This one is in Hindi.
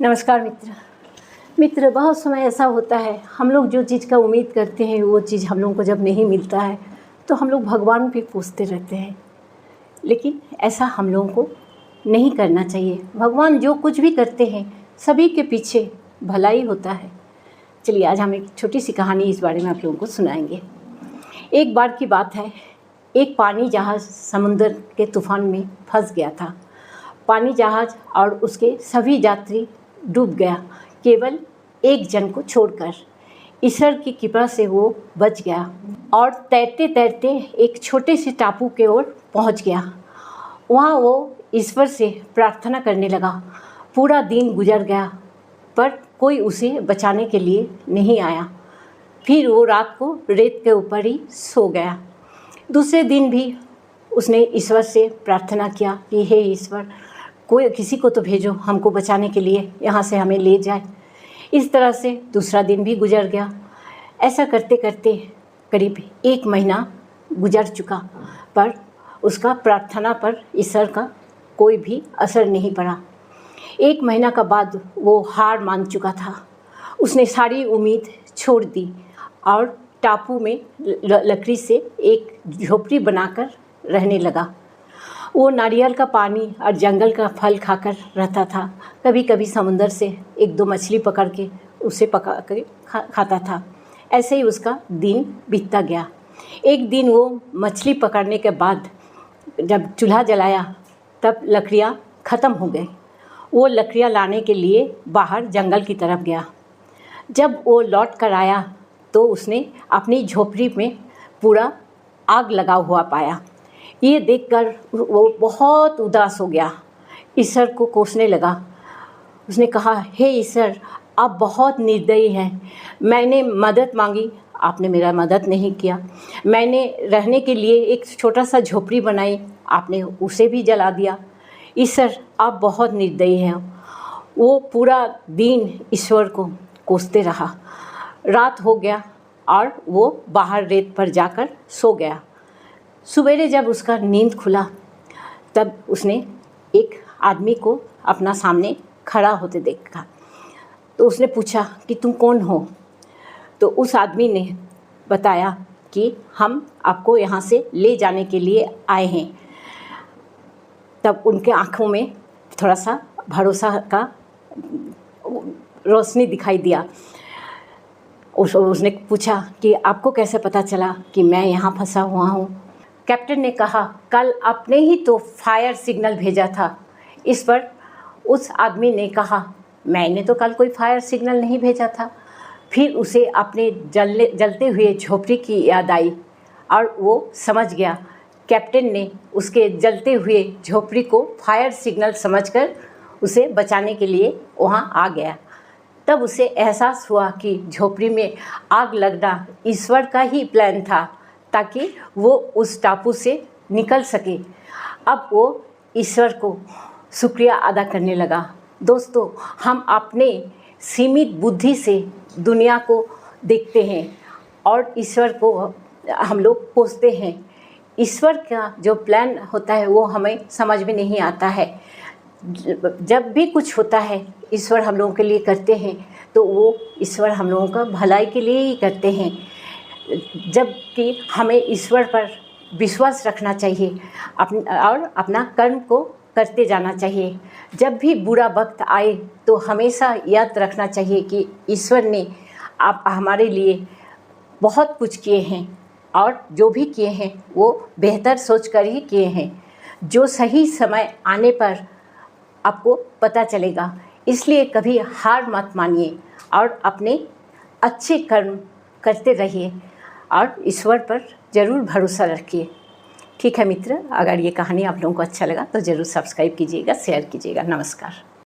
नमस्कार मित्र। बहुत समय ऐसा होता है हम लोग जो चीज़ का उम्मीद करते हैं वो चीज़ हम लोगों को जब नहीं मिलता है तो हम लोग भगवान पे पूछते रहते हैं, लेकिन ऐसा हम लोगों को नहीं करना चाहिए। भगवान जो कुछ भी करते हैं सभी के पीछे भलाई होता है। चलिए आज हम एक छोटी सी कहानी इस बारे में आप लोगों को सुनाएंगे। एक बार की बात है, एक पानी जहाज़ समुद्र के तूफान में फंस गया था। पानी जहाज़ और उसके सभी यात्री डूब गया, केवल एक जन को छोड़कर। ईश्वर की कृपा से वो बच गया और तैरते तैरते एक छोटे से टापू के ओर पहुंच गया। वहाँ वो ईश्वर से प्रार्थना करने लगा। पूरा दिन गुजर गया पर कोई उसे बचाने के लिए नहीं आया। फिर वो रात को रेत के ऊपर ही सो गया। दूसरे दिन भी उसने ईश्वर से प्रार्थना किया कि हे ईश्वर, कोई किसी को तो भेजो हमको बचाने के लिए, यहाँ से हमें ले जाए। इस तरह से दूसरा दिन भी गुजर गया। ऐसा करते करते करीब 1 महीना गुजर चुका, पर उसका प्रार्थना पर ईश्वर का कोई भी असर नहीं पड़ा। 1 महीना का बाद वो हार मान चुका था। उसने सारी उम्मीद छोड़ दी और टापू में लकड़ी से एक झोपड़ी बनाकर रहने लगा। वो नारियल का पानी और जंगल का फल खाकर रहता था। कभी कभी समुंदर से 1-2 मछली पकड़ के उसे पका कर खाता था। ऐसे ही उसका दिन बीतता गया। एक दिन वो मछली पकड़ने के बाद जब चूल्हा जलाया तब लकड़ियाँ ख़त्म हो गई। वो लकड़ियाँ लाने के लिए बाहर जंगल की तरफ गया। जब वो लौट कर आया तो उसने अपनी झोपड़ी में पूरा आग लगा हुआ पाया। ये देखकर वो बहुत उदास हो गया, ईश्वर को कोसने लगा। उसने कहा, हे ईश्वर, आप बहुत निर्दयी हैं। मैंने मदद मांगी, आपने मेरा मदद नहीं किया। मैंने रहने के लिए एक छोटा सा झोपड़ी बनाई, आपने उसे भी जला दिया। ईश्वर, आप बहुत निर्दयी हैं। वो पूरा दिन ईश्वर को कोसते रहा। रात हो गया और वो बाहर रेत पर जाकर सो गया। सवेरे जब उसका नींद खुला तब उसने एक आदमी को अपना सामने खड़ा होते देखा। तो उसने पूछा कि तुम कौन हो? तो उस आदमी ने बताया कि हम आपको यहाँ से ले जाने के लिए आए हैं। तब उनके आँखों में थोड़ा सा भरोसा का रोशनी दिखाई दिया। उसने पूछा कि आपको कैसे पता चला कि मैं यहाँ फंसा हुआ हूँ? कैप्टन ने कहा, कल आपने ही तो फायर सिग्नल भेजा था। इस पर उस आदमी ने कहा, मैंने तो कल कोई फायर सिग्नल नहीं भेजा था। फिर उसे अपने जलते हुए झोपड़ी की याद आई और वो समझ गया कैप्टन ने उसके जलते हुए झोपड़ी को फायर सिग्नल समझकर उसे बचाने के लिए वहाँ आ गया। तब उसे एहसास हुआ कि झोपड़ी में आग लगना ईश्वर का ही प्लान था ताकि वो उस टापू से निकल सके। अब वो ईश्वर को शुक्रिया अदा करने लगा। दोस्तों, हम अपने सीमित बुद्धि से दुनिया को देखते हैं और ईश्वर को हम लोग कोसते हैं। ईश्वर का जो प्लान होता है वो हमें समझ में नहीं आता है। जब भी कुछ होता है ईश्वर हम लोगों के लिए करते हैं तो वो ईश्वर हम लोगों का भलाई के लिए ही करते हैं। जबकि हमें ईश्वर पर विश्वास रखना चाहिए और अपना कर्म को करते जाना चाहिए। जब भी बुरा वक्त आए तो हमेशा याद रखना चाहिए कि ईश्वर ने आप हमारे लिए बहुत कुछ किए हैं और जो भी किए हैं वो बेहतर सोचकर ही किए हैं। जो सही समय आने पर आपको पता चलेगा। इसलिए कभी हार मत मानिए और अपने अच्छे कर्म करते रहिए और ईश्वर पर ज़रूर भरोसा रखिए। ठीक है मित्र, अगर ये कहानी आप लोगों को अच्छा लगा तो ज़रूर सब्सक्राइब कीजिएगा, शेयर कीजिएगा। नमस्कार।